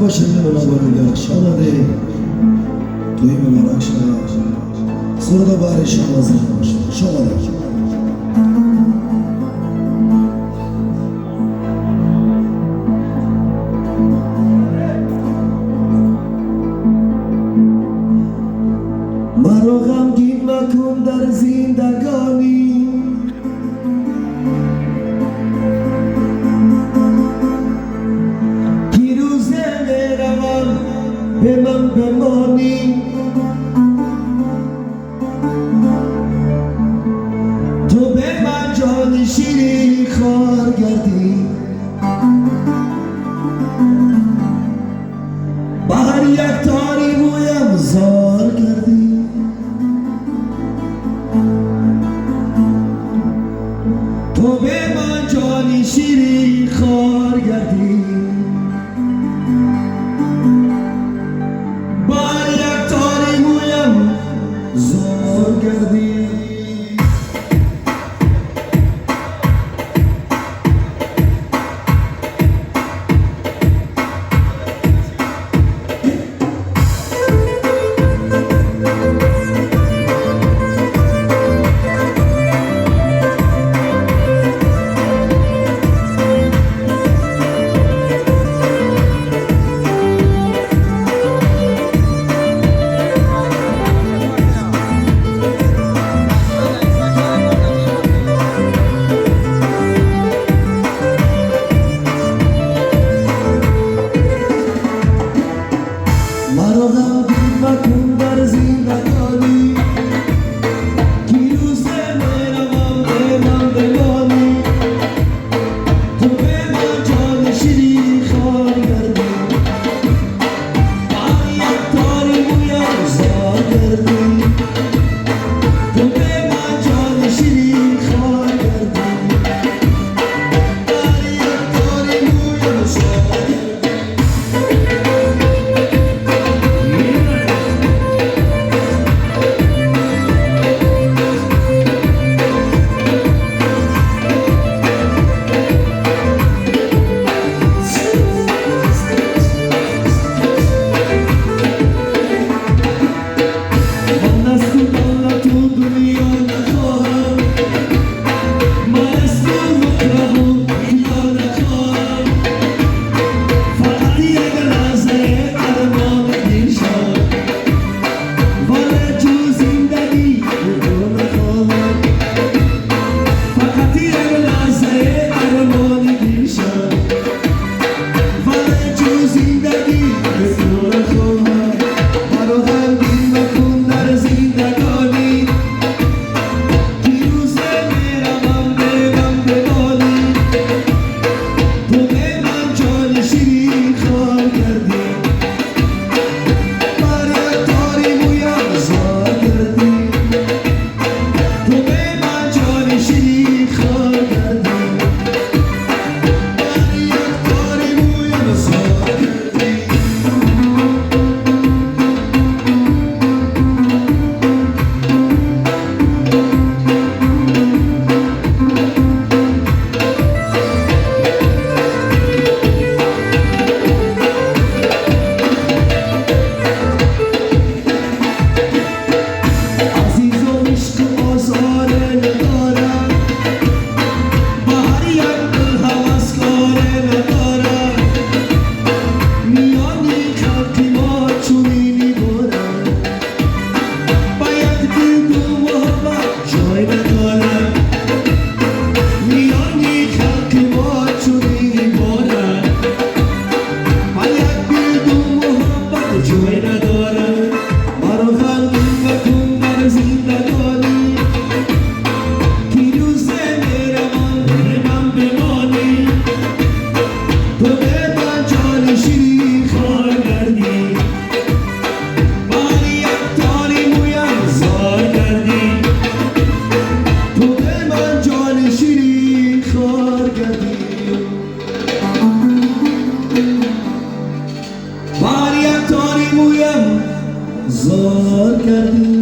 باشه منور شامده توی مبارک شد سرد بار شما زنده باشه شامده مرا غمگین مکن در زندگانی کی روزه میروم به من بمانی تو به من جان شیرین خوار گردی با هر یک تاری مویم زار کردی تو به من جانی شیرین خوار گردی با یک تاری مویم زار کردی مرا غمگین مکن در زندگانی کی روزه میروم به من بمانی تو به من جان شیرین خوار کردی با یک تاری مویم زار کردی تو به من جان شیرین خوار کردی با یک تاری مویم زار کردی زار کردی